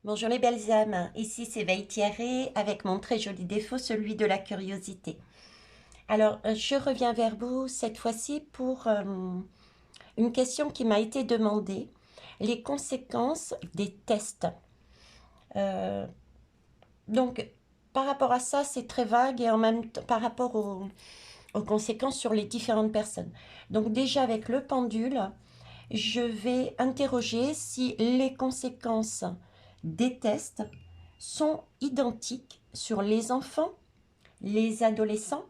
Bonjour les belles âmes, ici c'est Thierry avec mon très joli défaut, celui de la curiosité. Alors, je reviens vers vous cette fois-ci pour une question qui m'a été demandée, les conséquences des tests. Euh, donc, par rapport à ça, c'est très vague et en même temps par rapport aux conséquences sur les différentes personnes. Donc déjà avec le pendule, je vais interroger si les conséquences des tests sont identiques sur les enfants, les adolescents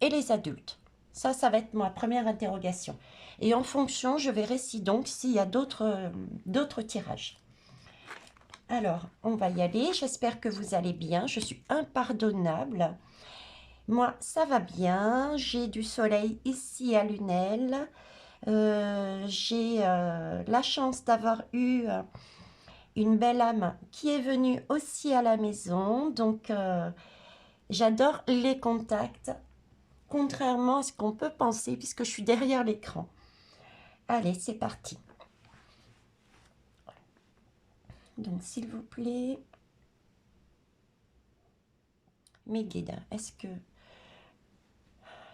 et les adultes. Ça va être ma première interrogation. Et en fonction, je verrai si donc s'il y a d'autres tirages. Alors, on va y aller. J'espère que vous allez bien. Je suis impardonnable. Moi, ça va bien. J'ai du soleil ici à Lunel. J'ai la chance d'avoir eu une belle âme qui est venue aussi à la maison. Donc, j'adore les contacts, contrairement à ce qu'on peut penser, puisque je suis derrière l'écran. Allez, c'est parti. Donc, s'il vous plaît, mes guides, est-ce que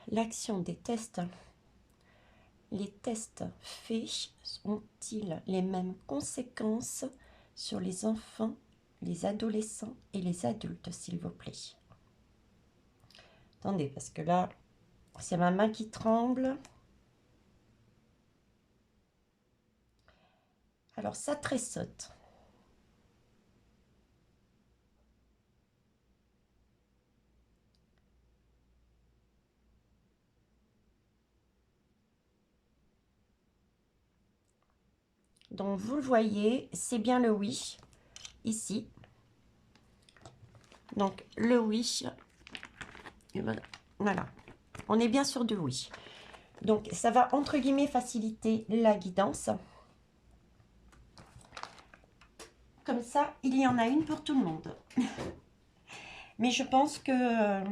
l'action des tests, les tests faits, ont-ils les mêmes conséquences sur les enfants, les adolescents et les adultes, s'il vous plaît? Attendez, parce que là, c'est ma main qui tremble. Alors, ça tressaute. Donc, vous le voyez, c'est bien le oui, ici. Donc, le oui, voilà. On est bien sûr de oui. Donc, ça va, entre guillemets, faciliter la guidance. Comme ça, il y en a une pour tout le monde. Mais je pense que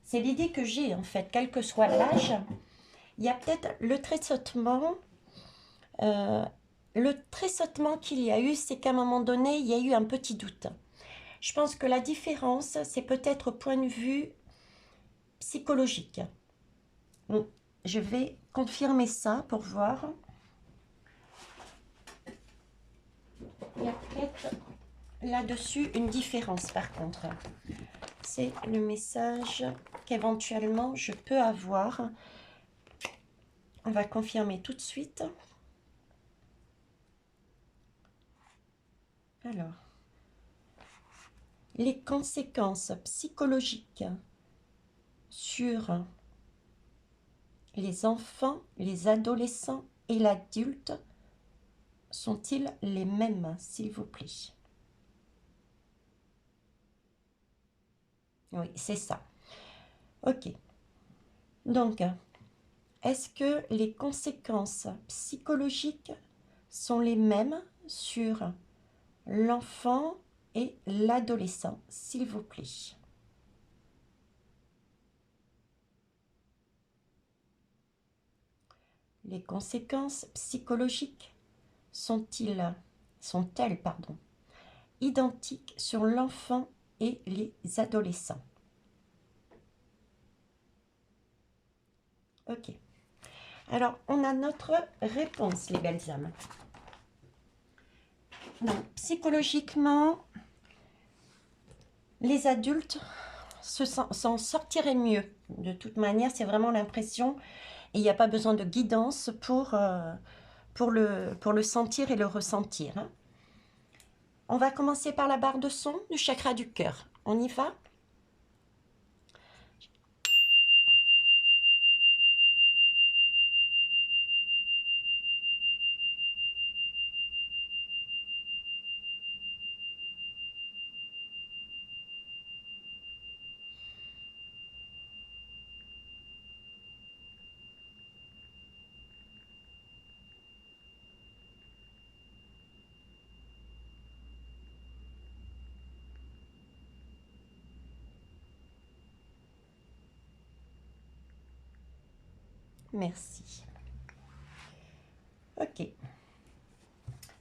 c'est l'idée que j'ai, en fait, quel que soit l'âge. Il y a peut-être le tressautement. Le tressautement qu'il y a eu, c'est qu'à un moment donné, il y a eu un petit doute. Je pense que la différence, c'est peut-être au point de vue psychologique. Bon, je vais confirmer ça pour voir. Il y a peut-être là-dessus une différence par contre. C'est le message qu'éventuellement je peux avoir. On va confirmer tout de suite. Alors, les conséquences psychologiques sur les enfants, les adolescents et l'adulte sont-ils les mêmes, s'il vous plaît? Oui, c'est ça. Ok. Donc, est-ce que les conséquences psychologiques sont les mêmes sur l'enfant et l'adolescent, s'il vous plaît? Les conséquences psychologiques sont-elles, pardon, identiques sur l'enfant et les adolescents? Ok. Alors, on a notre réponse, les belles âmes. Donc, psychologiquement, les adultes s'en sortiraient mieux. De toute manière, c'est vraiment l'impression. Et il n'y a pas besoin de guidance pour le sentir et le ressentir, hein. On va commencer par la barre de son du chakra du cœur. On y va? Merci. Ok.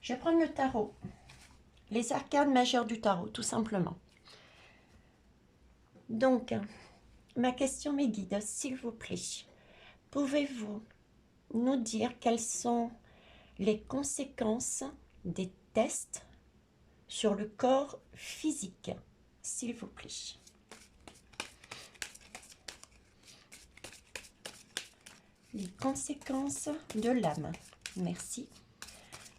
Je vais prendre le tarot. Les arcanes majeures du tarot, tout simplement. Donc, ma question, mes guides, s'il vous plaît, pouvez-vous nous dire quelles sont les conséquences des tests sur le corps physique, s'il vous plaît? Les conséquences de l'âme. Merci.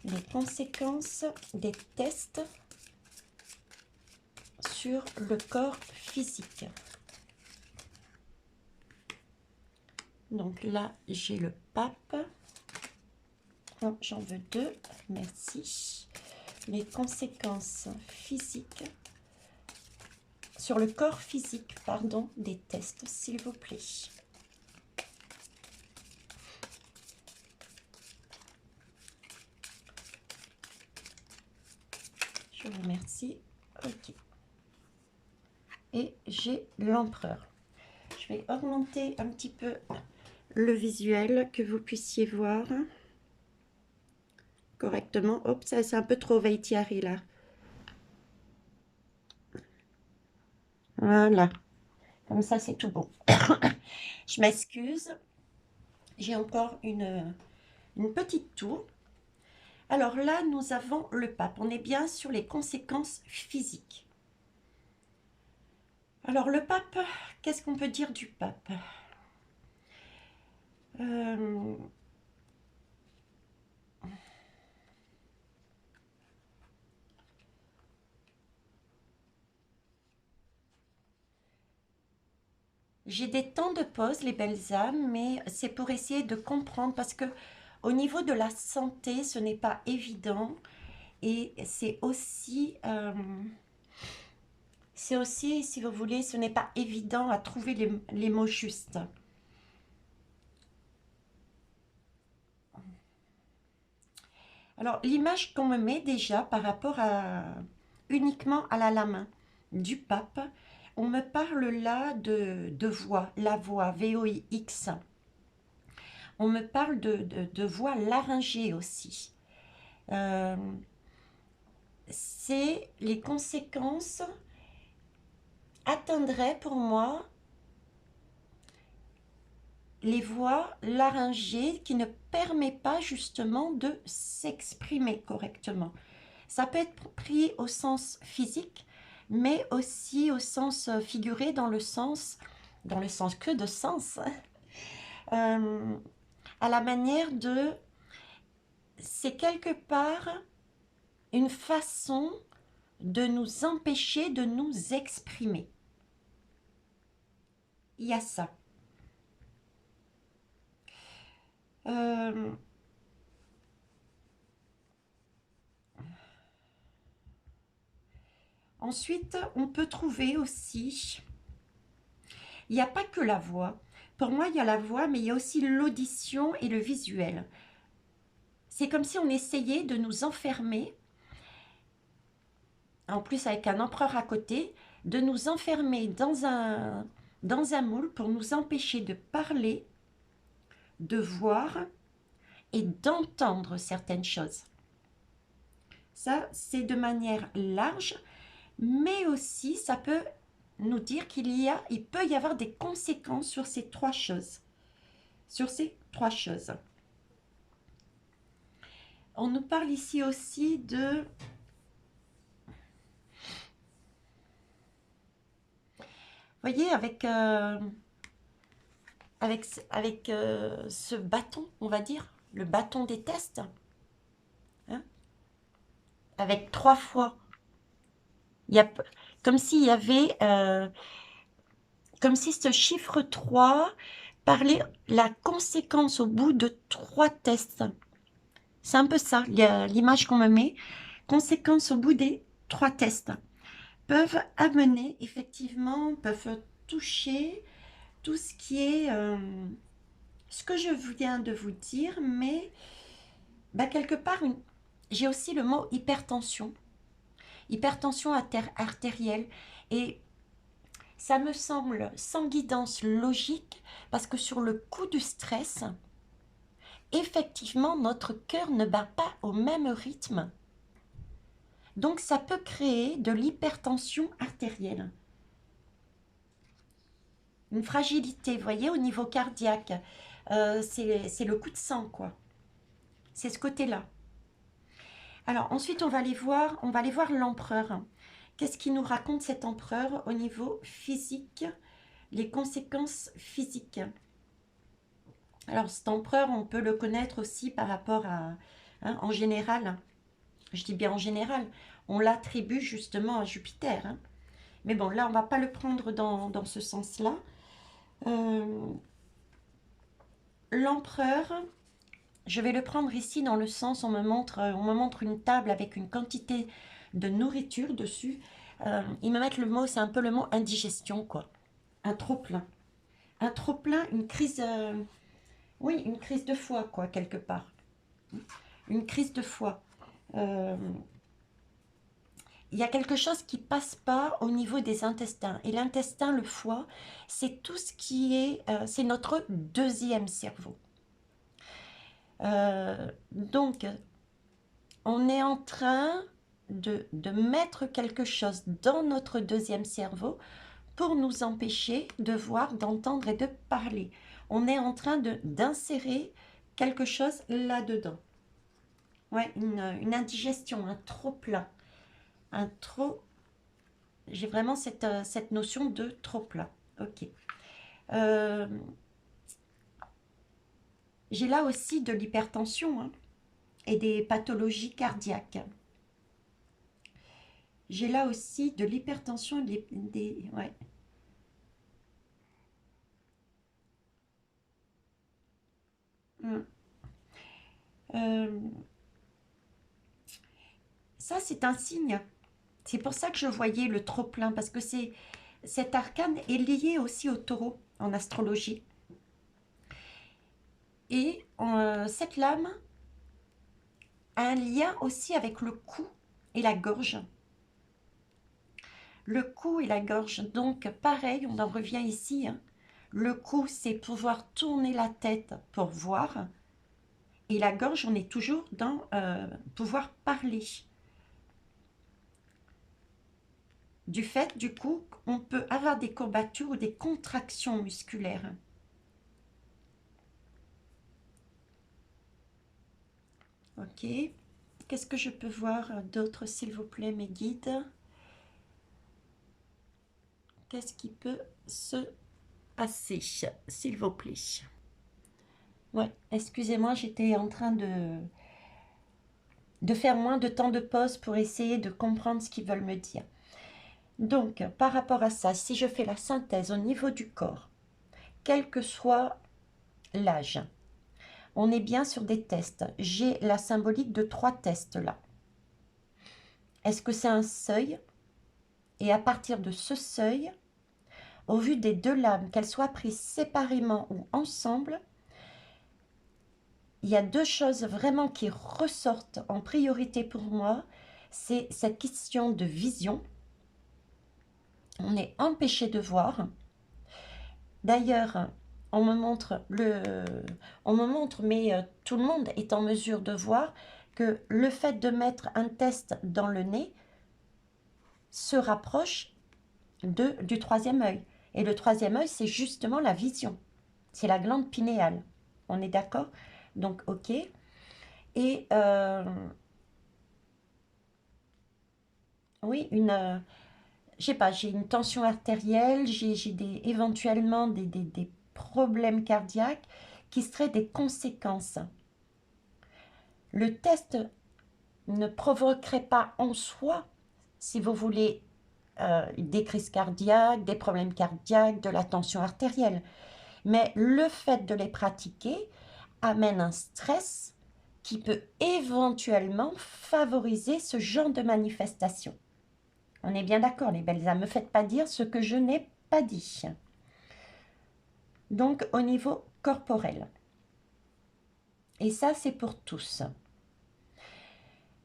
Les conséquences des tests sur le corps physique. Donc là, j'ai le pape. Oh, j'en veux deux. Merci. Les conséquences physiques sur le corps physique, pardon, des tests, s'il vous plaît. Je vous remercie. Ok. Et j'ai l'empereur. Je vais augmenter un petit peu le visuel, que vous puissiez voir correctement. Hop, ça c'est un peu trop Veitiari là. Voilà. Comme ça, c'est tout bon. Je m'excuse. J'ai encore une petite tour. Alors là, nous avons le pape. On est bien sur les conséquences physiques. Alors le pape, qu'est-ce qu'on peut dire du pape? J'ai des temps de pause, les belles âmes, mais c'est pour essayer de comprendre parce que au niveau de la santé, ce n'est pas évident et c'est aussi, si vous voulez, ce n'est pas évident à trouver les mots justes. Alors, l'image qu'on me met déjà par rapport à uniquement à la lame du pape, on me parle là de voix, la voix, VOIX. On me parle de voix laryngée aussi. C'est les conséquences atteindraient pour moi les voix laryngées qui ne permettent pas justement de s'exprimer correctement. Ça peut être pris au sens physique, mais aussi au sens figuré, dans le sens que de sens, à la manière de, c'est quelque part une façon de nous empêcher de nous exprimer. Il y a ça. Ensuite, on peut trouver aussi, il n'y a pas que la voix. Pour moi, il y a la voix, mais il y a aussi l'audition et le visuel. C'est comme si on essayait de nous enfermer, en plus avec un empereur à côté, de nous enfermer dans un moule pour nous empêcher de parler, de voir et d'entendre certaines choses. Ça, c'est de manière large, mais aussi ça peut nous dire il peut y avoir des conséquences sur ces trois choses. Sur ces trois choses. On nous parle ici aussi de... Vous voyez, avec ce bâton, on va dire, le bâton des tests, hein, avec 3 fois, il y a comme s'il y avait, comme si ce chiffre 3 parlait la conséquence au bout de 3 tests. C'est un peu ça, l'image qu'on me met, conséquence au bout des 3 tests, peuvent amener, effectivement, peuvent toucher tout ce qui est, ce que je viens de vous dire, mais quelque part, j'ai aussi le mot hypertension, hypertension artérielle, et ça me semble sans guidance logique, parce que sur le coup du stress, effectivement, notre cœur ne bat pas au même rythme. Donc, ça peut créer de l'hypertension artérielle. Une fragilité, vous voyez, au niveau cardiaque. C'est le coup de sang, quoi. C'est ce côté-là. Alors, ensuite, on va aller voir l'empereur. Qu'est-ce qui nous raconte cet empereur au niveau physique, les conséquences physiques? Alors, cet empereur, on peut le connaître aussi par rapport à, hein, en général, je dis bien en général, on l'attribue justement à Jupiter. Hein. Mais bon, là, on ne va pas le prendre dans ce sens-là. L'empereur, je vais le prendre ici dans le sens, on me montre une table avec une quantité de nourriture dessus. Ils me mettent le mot, c'est un peu le mot indigestion, quoi. Un trop-plein. Un trop-plein, une crise, oui, une crise de foie, quoi, quelque part. Une crise de foie. Il y a quelque chose qui passe pas au niveau des intestins. Et l'intestin, le foie, c'est tout ce qui est... c'est notre deuxième cerveau. Donc, on est en train de mettre quelque chose dans notre deuxième cerveau pour nous empêcher de voir, d'entendre et de parler. On est en train d'insérer quelque chose là-dedans. Ouais, une indigestion, un trop-plein. Un trop... J'ai vraiment cette notion de trop-plein. Ok. J'ai là aussi de l'hypertension hein, et des pathologies cardiaques. J'ai là aussi de l'hypertension et ouais. Ça, c'est un signe. C'est pour ça que je voyais le trop-plein, parce que cet arcane est lié aussi au taureau en astrologie. Et cette lame a un lien aussi avec le cou et la gorge. Le cou et la gorge, donc pareil, on en revient ici. Hein. Le cou, c'est pouvoir tourner la tête pour voir. Et la gorge, on est toujours dans pouvoir parler. Du fait, du coup, on peut avoir des courbatures ou des contractions musculaires. Ok. Qu'est-ce que je peux voir d'autre, s'il vous plaît, mes guides? Qu'est-ce qui peut se passer, s'il vous plaît? Ouais, excusez-moi, j'étais en train de faire moins de temps de pause pour essayer de comprendre ce qu'ils veulent me dire. Donc, par rapport à ça, si je fais la synthèse au niveau du corps, quel que soit l'âge, on est bien sur des tests. J'ai la symbolique de 3 tests là. Est-ce que c'est un seuil? Et à partir de ce seuil, au vu des 2 lames, qu'elles soient prises séparément ou ensemble, il y a 2 choses vraiment qui ressortent en priorité pour moi. C'est cette question de vision. On est empêché de voir. D'ailleurs, on me montre, mais tout le monde est en mesure de voir que le fait de mettre un test dans le nez se rapproche du 3e œil. Et le 3e œil, c'est justement la vision. C'est la glande pinéale. On est d'accord? Donc, ok. Et oui, je sais pas, j'ai une tension artérielle, j'ai éventuellement des problèmes cardiaques qui seraient des conséquences. Le test ne provoquerait pas en soi, si vous voulez, des crises cardiaques, des problèmes cardiaques, de la tension artérielle. Mais le fait de les pratiquer amène un stress qui peut éventuellement favoriser ce genre de manifestation. On est bien d'accord, les belles âmes. Ne me faites pas dire ce que je n'ai pas dit. Donc, au niveau corporel. Et ça, c'est pour tous.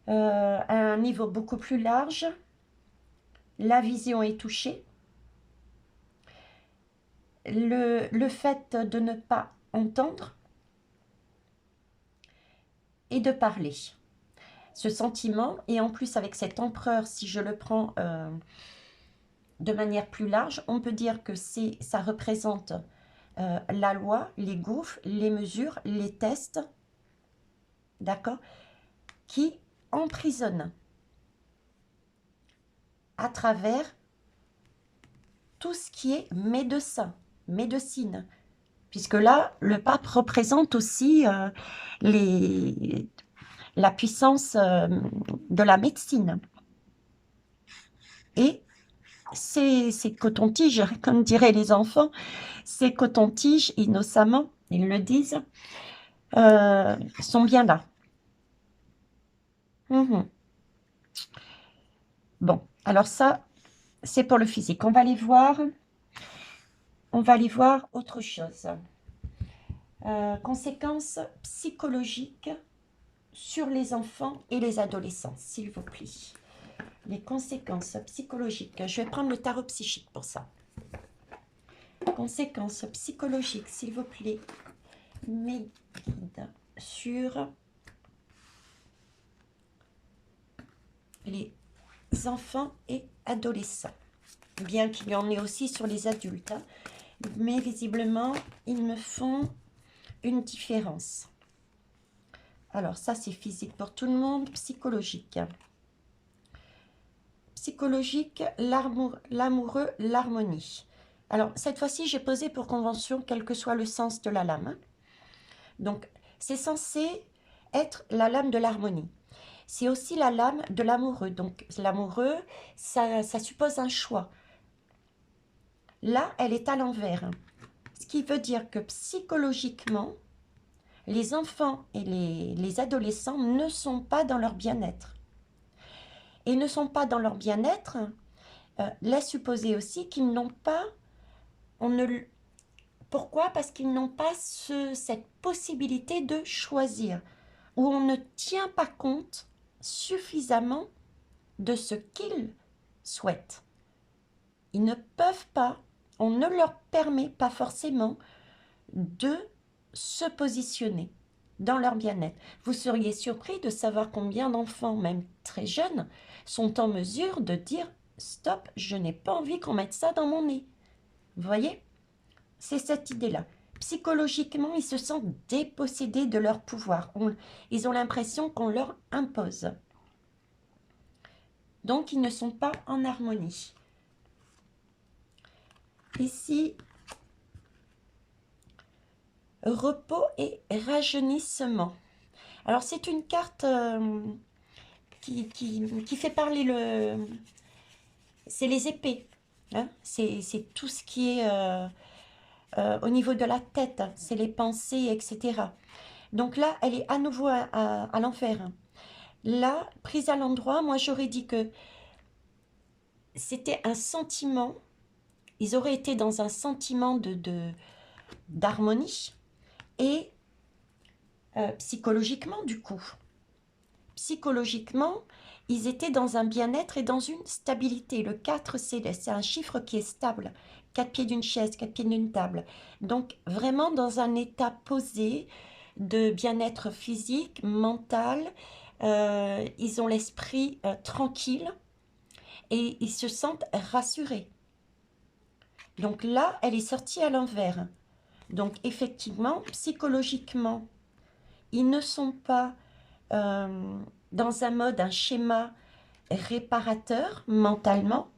À un niveau beaucoup plus large, la vision est touchée. Le fait de ne pas entendre et de parler. ce sentiment. Et en plus, avec cet empereur, si je le prends de manière plus large, on peut dire que ça représente la loi, les gouffres, les mesures, les tests, d'accord, qui emprisonnent à travers tout ce qui est médecine. Puisque là, le pape représente aussi la puissance de la médecine. Et ces cotons-tiges, comme diraient les enfants, ces cotons-tiges, innocemment, ils le disent, sont bien là. Mhm. Bon, alors ça, c'est pour le physique. On va aller voir autre chose. Conséquences psychologiques sur les enfants et les adolescents, s'il vous plaît. Les conséquences psychologiques. Je vais prendre le tarot psychique pour ça. Conséquences psychologiques, s'il vous plaît. Mes guides sur les enfants et adolescents. Bien qu'il y en ait aussi sur les adultes. Hein. Mais visiblement, ils me font une différence. Alors ça, c'est physique pour tout le monde. Psychologique. Psychologique, l'amoureux, l'harmonie. Alors, cette fois-ci, j'ai posé pour convention, quel que soit le sens de la lame. Donc, c'est censé être la lame de l'harmonie. C'est aussi la lame de l'amoureux. Donc, l'amoureux, ça suppose un choix. Là, elle est à l'envers. Ce qui veut dire que psychologiquement, les enfants et les adolescents ne sont pas dans leur bien-être. Et ne sont pas dans leur bien-être, laisse supposer aussi qu'ils n'ont pas... Pourquoi? Parce qu'ils n'ont pas cette possibilité de choisir, où on ne tient pas compte suffisamment de ce qu'ils souhaitent. Ils ne peuvent pas, on ne leur permet pas forcément de se positionner dans leur bien-être. Vous seriez surpris de savoir combien d'enfants, même très jeunes, sont en mesure de dire « Stop, je n'ai pas envie qu'on mette ça dans mon nez ». Vous voyez? C'est cette idée-là. Psychologiquement, ils se sentent dépossédés de leur pouvoir. Ils ont l'impression qu'on leur impose. Donc, ils ne sont pas en harmonie. Ici, repos et rajeunissement. Alors, c'est une carte qui fait parler le... C'est les épées. Hein, c'est tout ce qui est au niveau de la tête. Hein, c'est les pensées, etc. Donc là, elle est à nouveau à l'enfer. Là, prise à l'endroit, moi j'aurais dit que c'était un sentiment, ils auraient été dans un sentiment d'harmonie et psychologiquement du coup. Psychologiquement, ils étaient dans un bien-être et dans une stabilité. Le 4, c'est un chiffre qui est stable. 4 pieds d'une chaise, 4 pieds d'une table. Donc vraiment dans un état posé de bien-être physique, mental. Ils ont l'esprit tranquille et ils se sentent rassurés. Donc là, elle est sortie à l'envers. Donc effectivement, psychologiquement, ils ne sont pas dans un mode, un schéma réparateur mentalement,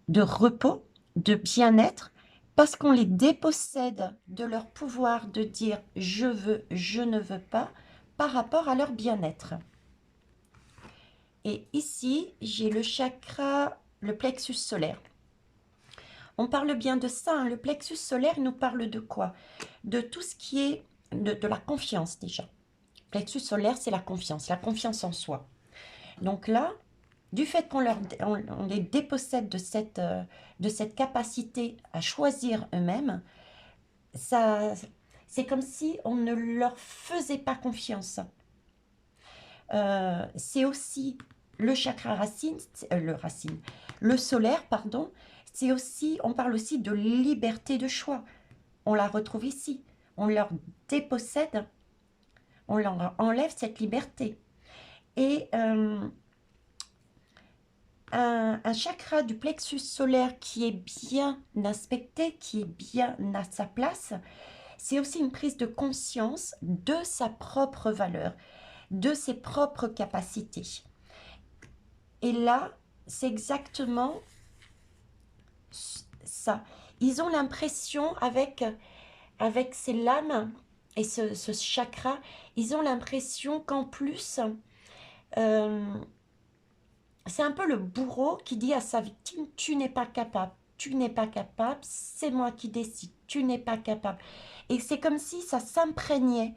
de repos, de bien-être, parce qu'on les dépossède de leur pouvoir de dire « je veux, je ne veux pas » par rapport à leur bien-être. Et ici, j'ai le chakra, le plexus solaire. On parle bien de ça, hein. Le plexus solaire nous parle de quoi? De tout ce qui est de la confiance déjà. Plexus solaire, c'est la confiance en soi. Donc là, du fait qu'on les dépossède de cette capacité à choisir eux-mêmes, c'est comme si on ne leur faisait pas confiance. C'est aussi le chakra racine, le solaire, pardon, c'est aussi, on parle aussi de liberté de choix. On la retrouve ici. On leur dépossède, on leur enlève cette liberté. Et un chakra du plexus solaire qui est bien inspecté, qui est bien à sa place, c'est aussi une prise de conscience de sa propre valeur, de ses propres capacités. Et là, c'est exactement ça. Ils ont l'impression, avec ces lames et ce chakra, ils ont l'impression qu'en plus, c'est un peu le bourreau qui dit à sa victime, tu n'es pas capable, tu n'es pas capable, c'est moi qui décide, tu n'es pas capable. Et c'est comme si ça s'imprégnait.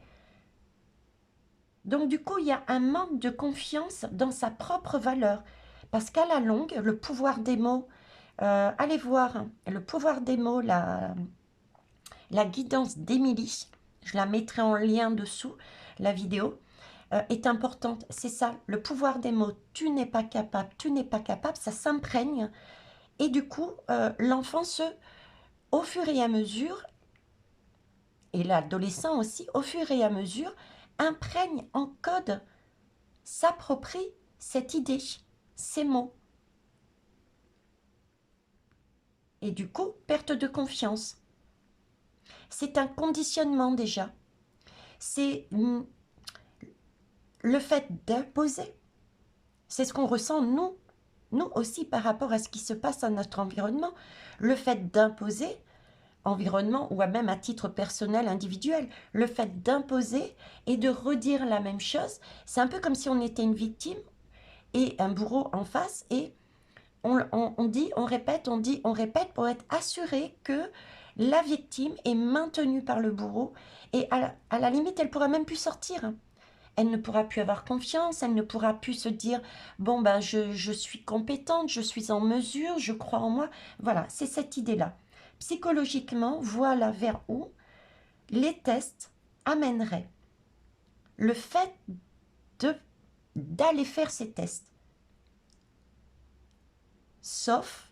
Donc du coup, il y a un manque de confiance dans sa propre valeur. Parce qu'à la longue, le pouvoir des mots, allez voir, le pouvoir des mots, la guidance d'Émilie, je la mettrai en lien dessous, la vidéo, est importante. C'est ça, le pouvoir des mots, tu n'es pas capable, ça s'imprègne. Et du coup, l'enfant au fur et à mesure, et l'adolescent aussi, au fur et à mesure, imprègne en code, s'approprie cette idée, ces mots. Et du coup, perte de confiance. C'est un conditionnement déjà. C'est le fait d'imposer. C'est ce qu'on ressent nous aussi par rapport à ce qui se passe dans notre environnement. Le fait d'imposer, environnement ou même à titre personnel, individuel, le fait d'imposer et de redire la même chose, c'est un peu comme si on était une victime et un bourreau en face, et on dit, on répète, on dit, on répète pour être assuré que la victime est maintenue par le bourreau, et à la limite, elle pourra même plus sortir. Elle ne pourra plus avoir confiance, elle ne pourra plus se dire « bon ben je suis compétente, je suis en mesure, je crois en moi ». Voilà, c'est cette idée-là. Psychologiquement, voilà vers où les tests amèneraient. Le fait d'aller faire ces tests. Sauf,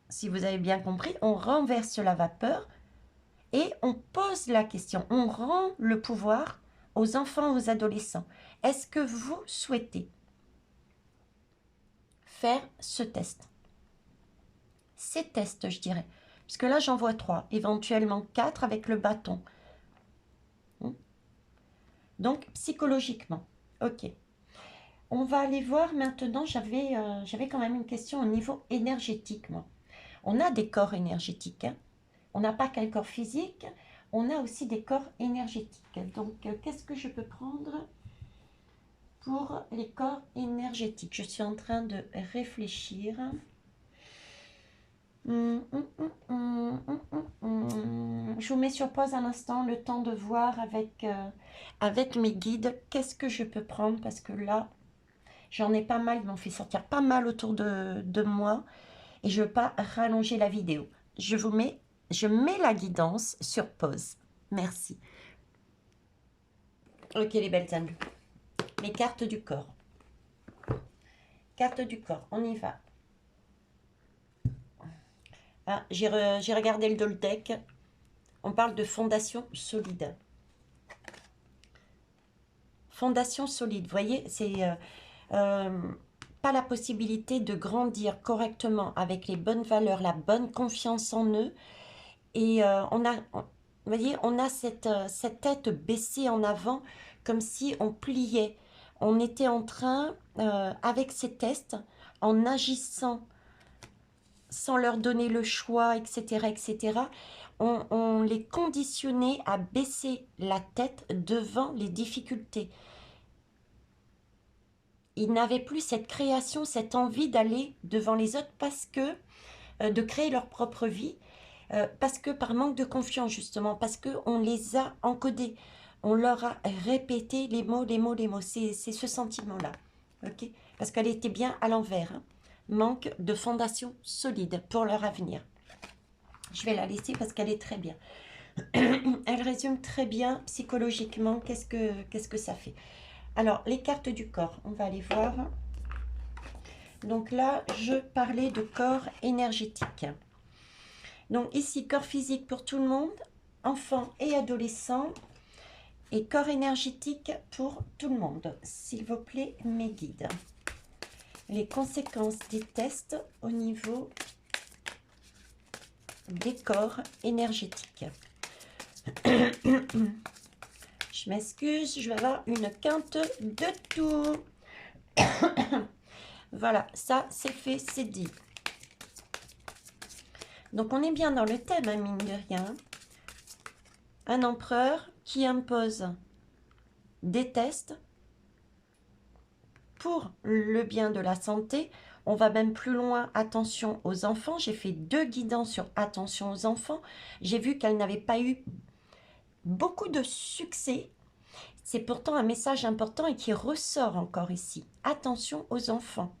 si vous avez bien compris, on renverse la vapeur et on pose la question. On rend le pouvoir aux enfants, aux adolescents. Est-ce que vous souhaitez faire ce test? Ces tests, je dirais. Parce que là, j'en vois 3, éventuellement 4 avec le bâton. Donc, psychologiquement. Ok. On va aller voir maintenant, j'avais quand même une question au niveau énergétique, moi. On a des corps énergétiques. Hein. On n'a pas qu'un corps physique, on a aussi des corps énergétiques. Donc, qu'est-ce que je peux prendre pour les corps énergétiques? Je suis en train de réfléchir. Je vous mets sur pause un instant, le temps de voir avec mes guides qu'est-ce que je peux prendre, parce que là, j'en ai pas mal, ils m'ont fait sortir pas mal autour de moi et je ne veux pas rallonger la vidéo. Je mets la guidance sur pause. Merci. Ok les belles âmes. Les cartes du corps. Carte du corps, on y va. Ah, j'ai regardé le Doltec. On parle de fondation solide. Fondation solide, vous voyez, c'est pas la possibilité de grandir correctement avec les bonnes valeurs, la bonne confiance en eux. Et vous voyez, on a cette tête baissée en avant, comme si on pliait. On était en train, avec ces tests, en agissant sans leur donner le choix, etc., etc., on les conditionnait à baisser la tête devant les difficultés. Ils n'avaient plus cette création, cette envie d'aller devant les autres parce que, de créer leur propre vie, parce que par manque de confiance justement, parce qu'on les a encodés, on leur a répété les mots, c'est ce sentiment-là, ok? Parce qu'elle était bien à l'envers, hein. Manque de fondation solide pour leur avenir. Je vais la laisser parce qu'elle est très bien. Elle résume très bien psychologiquement qu'est-ce que ça fait. Alors, les cartes du corps, on va aller voir. Donc là, je parlais de corps énergétique. Donc ici, corps physique pour tout le monde, enfants et adolescents. Et corps énergétique pour tout le monde. S'il vous plaît, mes guides. Les conséquences des tests au niveau des corps énergétiques. Je m'excuse, je vais avoir une quinte de tout. Voilà, ça c'est fait, c'est dit. Donc on est bien dans le thème, hein, mine de rien. Un empereur qui impose des tests pour le bien de la santé. On va même plus loin, attention aux enfants. J'ai fait 2 guidances sur attention aux enfants. J'ai vu qu'elle n'avait pas eu beaucoup de succès. C'est pourtant un message important et qui ressort encore ici. Attention aux enfants.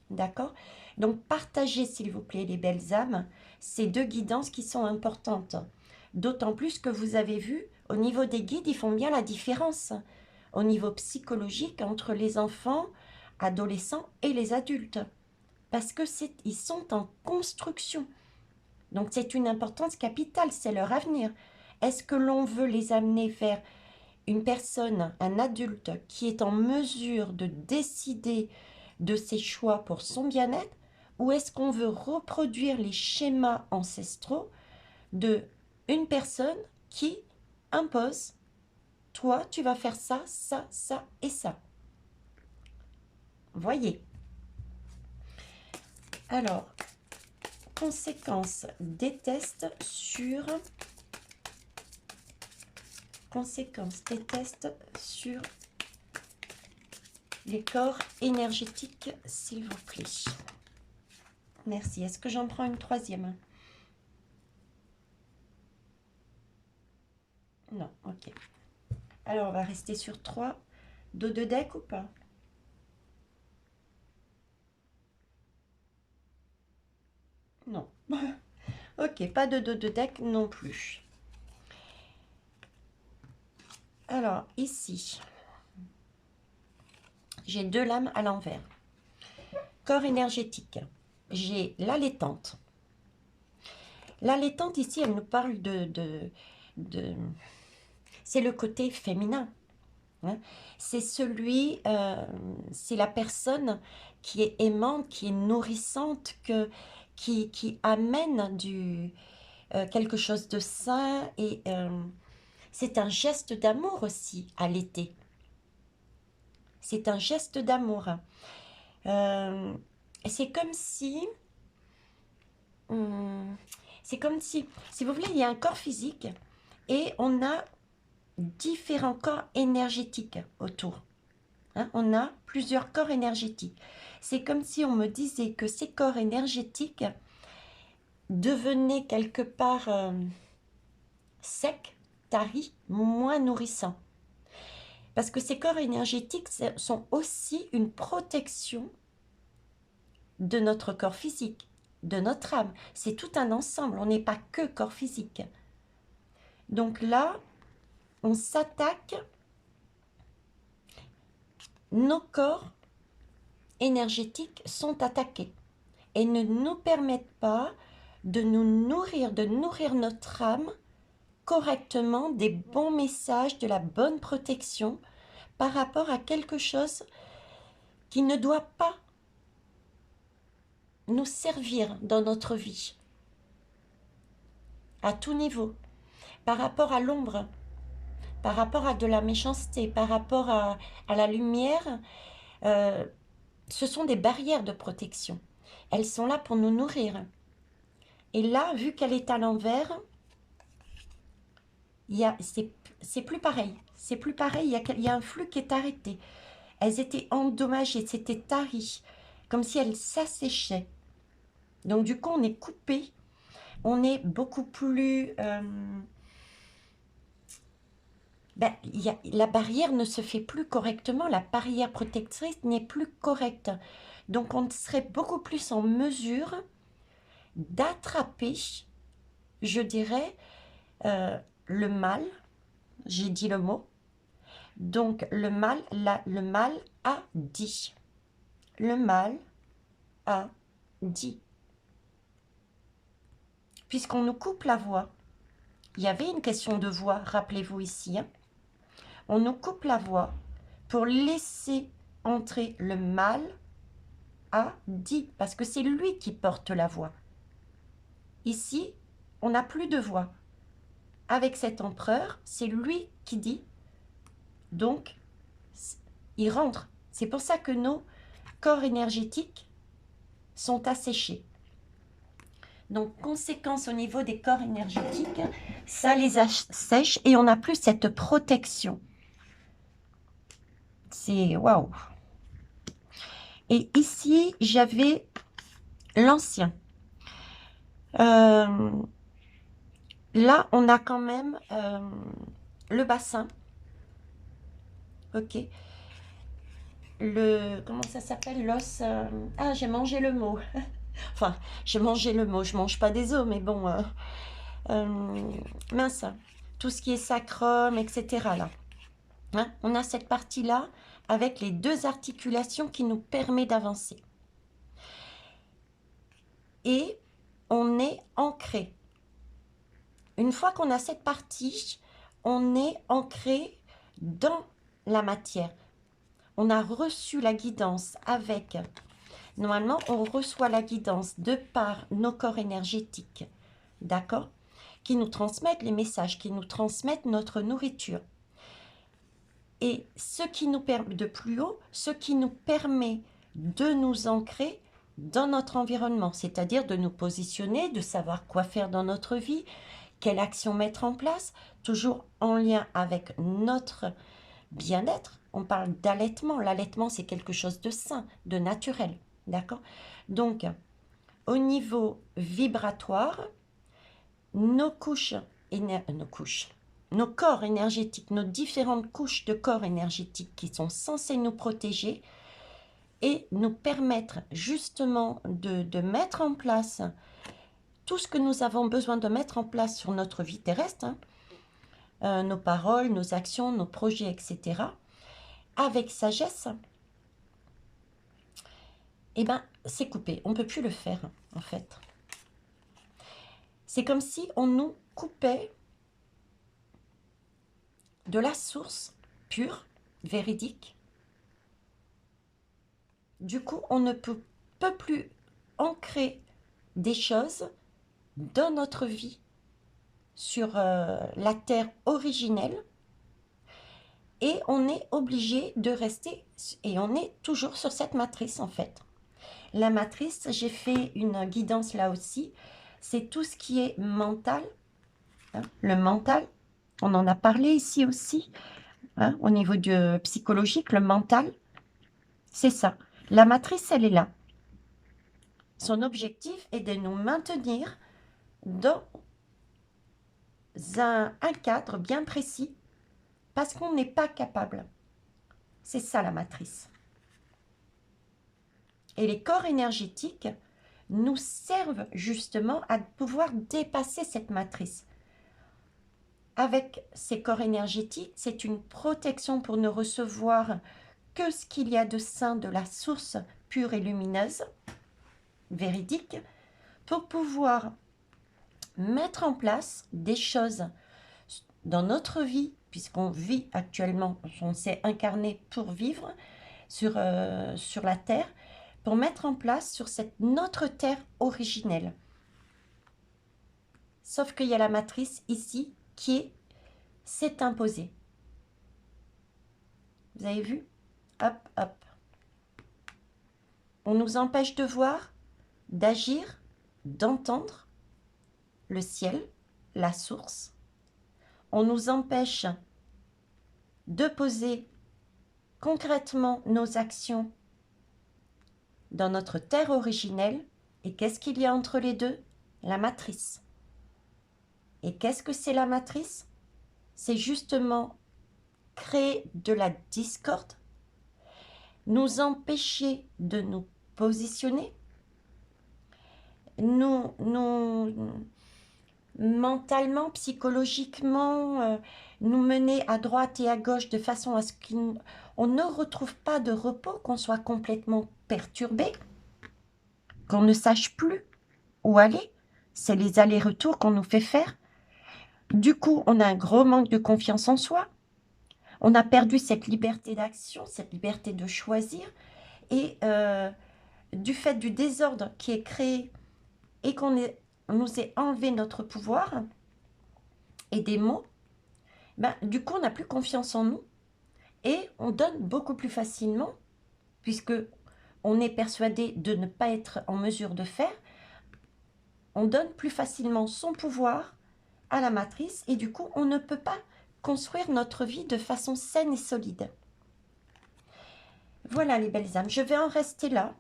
D'accord? Donc, partagez, s'il vous plaît, les belles âmes, ces 2 guidances qui sont importantes. D'autant plus que vous avez vu, au niveau des guides, ils font bien la différence. Au niveau psychologique, entre les enfants, adolescents et les adultes. Parce que ils sont en construction. Donc, c'est une importance capitale, c'est leur avenir. Est-ce que l'on veut les amener vers une personne, un adulte, qui est en mesure de décider de ses choix pour son bien-être, ou est-ce qu'on veut reproduire les schémas ancestraux de une personne qui impose, toi, tu vas faire ça, ça, ça et ça. Voyez. Alors, conséquences des tests sur les corps énergétiques, s'il vous plaît. Merci. Est-ce que j'en prends une troisième? Non, ok. Alors, on va rester sur 3. Dos de deck ou pas? Non. Ok, pas de dos de deck non plus. Alors, ici, j'ai 2 lames à l'envers. Corps énergétique. J'ai l'allaitante. L'allaitante, ici, elle nous parle de c'est le côté féminin. Hein. C'est c'est la personne qui est aimante, qui est nourrissante, qui amène quelque chose de sain. Et c'est un geste d'amour aussi, allaiter. C'est un geste d'amour. C'est comme si... si vous voulez, il y a un corps physique et on a différents corps énergétiques autour. Hein, on a plusieurs corps énergétiques. C'est comme si on me disait que ces corps énergétiques devenaient quelque part secs, taris, moins nourrissants. Parce que ces corps énergétiques sont aussi une protection de notre corps physique, de notre âme. C'est tout un ensemble, on n'est pas que corps physique. Donc là, on s'attaque, nos corps énergétiques sont attaqués et ne nous permettent pas de nous nourrir, de nourrir notre âme correctement des bons messages, de la bonne protection par rapport à quelque chose qui ne doit pas nous servir dans notre vie, à tout niveau, par rapport à l'ombre, par rapport à de la méchanceté, par rapport à la lumière. Ce sont des barrières de protection. Elles sont là pour nous nourrir. Et là, vu qu'elle est à l'envers, c'est plus pareil. C'est plus pareil, il y a un flux qui est arrêté. Elles étaient endommagées, c'était tari, comme si elles s'asséchaient. Donc du coup, on est coupé, on est beaucoup plus... la barrière ne se fait plus correctement, la barrière protectrice n'est plus correcte. Donc on serait beaucoup plus en mesure d'attraper, je dirais, le mal, j'ai dit le mot, donc le mal a dit. Le mal a dit. Puisqu'on nous coupe la voix. Il y avait une question de voix, rappelez-vous ici. Hein. On nous coupe la voie pour laisser entrer le mal à dit, parce que c'est lui qui porte la voix. Ici, on n'a plus de voix. Avec cet empereur, c'est lui qui dit, donc il rentre. C'est pour ça que nos corps énergétiques sont asséchés. Donc, conséquence au niveau des corps énergétiques, ça les assèche et on n'a plus cette protection. C'est waouh! Et ici, j'avais l'ancien. Là, on a quand même le bassin. Ok. Comment ça s'appelle? L'os. Ah, j'ai mangé le mot. Enfin, j'ai mangé le mot. Je mange pas des os, mais bon. Mince. Tout ce qui est sacrum, etc. là. Hein, on a cette partie-là avec les deux articulations qui nous permet d'avancer. Et on est ancré. Une fois qu'on a cette partie, on est ancré dans la matière. On a reçu la guidance avec... Normalement, on reçoit la guidance de par nos corps énergétiques, d'accord? Qui nous transmettent les messages, qui nous transmettent notre nourriture. Et ce qui nous permet de plus haut, ce qui nous permet de nous ancrer dans notre environnement, c'est-à-dire de nous positionner, de savoir quoi faire dans notre vie, quelle action mettre en place, toujours en lien avec notre bien-être. On parle d'allaitement. L'allaitement, c'est quelque chose de sain, de naturel. D'accord? Donc, au niveau vibratoire, nos corps énergétiques, nos différentes couches de corps énergétiques qui sont censées nous protéger et nous permettre justement de mettre en place tout ce que nous avons besoin de mettre en place sur notre vie terrestre, hein, nos paroles, nos actions, nos projets, etc., avec sagesse, eh bien, c'est coupé. On ne peut plus le faire, en fait. C'est comme si on nous coupait de la source pure, véridique. Du coup, on ne peut plus ancrer des choses dans notre vie sur la terre originelle et on est obligé de rester et on est toujours sur cette matrice en fait. La matrice, j'ai fait une guidance là aussi, c'est tout ce qui est mental, hein, le mental, on en a parlé ici aussi, hein, au niveau du psychologique, le mental, c'est ça. La matrice, elle est là. Son objectif est de nous maintenir dans un cadre bien précis parce qu'on n'est pas capable. C'est ça la matrice. Et les corps énergétiques nous servent justement à pouvoir dépasser cette matrice. Avec ces corps énergétiques, c'est une protection pour ne recevoir que ce qu'il y a de sain de la source pure et lumineuse, véridique, pour pouvoir mettre en place des choses dans notre vie, puisqu'on vit actuellement, on s'est incarné pour vivre sur la Terre, pour mettre en place sur cette notre Terre originelle. Sauf qu'il y a la matrice ici qui s'est imposée. Vous avez vu? Hop, hop. On nous empêche de voir, d'agir, d'entendre le ciel, la source. On nous empêche de poser concrètement nos actions dans notre terre originelle. Et qu'est-ce qu'il y a entre les deux? La matrice. Et qu'est-ce que c'est la matrice? C'est justement créer de la discorde, nous empêcher de nous positionner, nous mentalement, psychologiquement, nous mener à droite et à gauche de façon à ce qu'on ne retrouve pas de repos, qu'on soit complètement perturbé, qu'on ne sache plus où aller. C'est les allers-retours qu'on nous fait faire. Du coup, on a un gros manque de confiance en soi. On a perdu cette liberté d'action, cette liberté de choisir. Et du fait du désordre qui est créé et on nous ait enlevé notre pouvoir et des mots, ben, du coup, on n'a plus confiance en nous et on donne beaucoup plus facilement, puisque on est persuadé de ne pas être en mesure de faire, on donne plus facilement son pouvoir à la matrice et du coup, on ne peut pas construire notre vie de façon saine et solide. Voilà les belles âmes, je vais en rester là.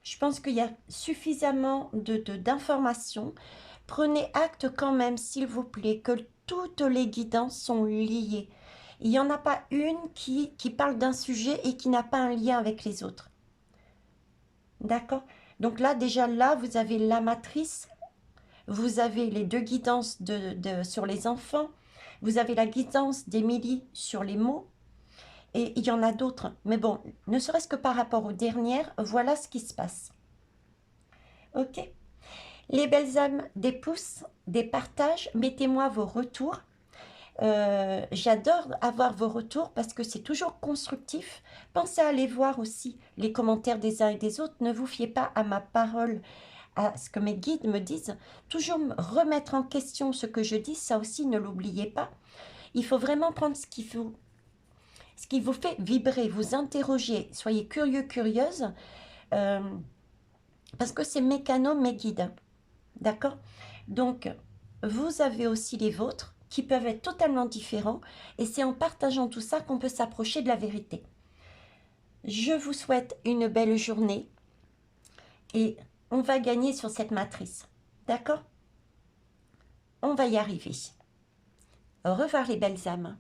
Je pense qu'il y a suffisamment d'informations. Prenez acte quand même, s'il vous plaît, que toutes les guidances sont liées. Il n'y en a pas une qui parle d'un sujet et qui n'a pas un lien avec les autres. D'accord? Donc là, déjà là, vous avez la matrice, vous avez les deux guidances sur les enfants, vous avez la guidance d'Émilie sur les mots, et il y en a d'autres. Mais bon, ne serait-ce que par rapport aux dernières, voilà ce qui se passe. Ok? Les belles âmes, des pouces, des partages, mettez-moi vos retours. J'adore avoir vos retours parce que c'est toujours constructif. Pensez à aller voir aussi les commentaires des uns et des autres. Ne vous fiez pas à ma parole, à ce que mes guides me disent. Toujours me remettre en question ce que je dis, ça aussi ne l'oubliez pas. Il faut vraiment prendre ce qui vous fait vibrer, vous interroger. Soyez curieux, curieuse, parce que c'est mes canaux, mes guides. D'accord? Donc, vous avez aussi les vôtres qui peuvent être totalement différents et c'est en partageant tout ça qu'on peut s'approcher de la vérité. Je vous souhaite une belle journée et on va gagner sur cette matrice. D'accord? On va y arriver. Au revoir les belles âmes.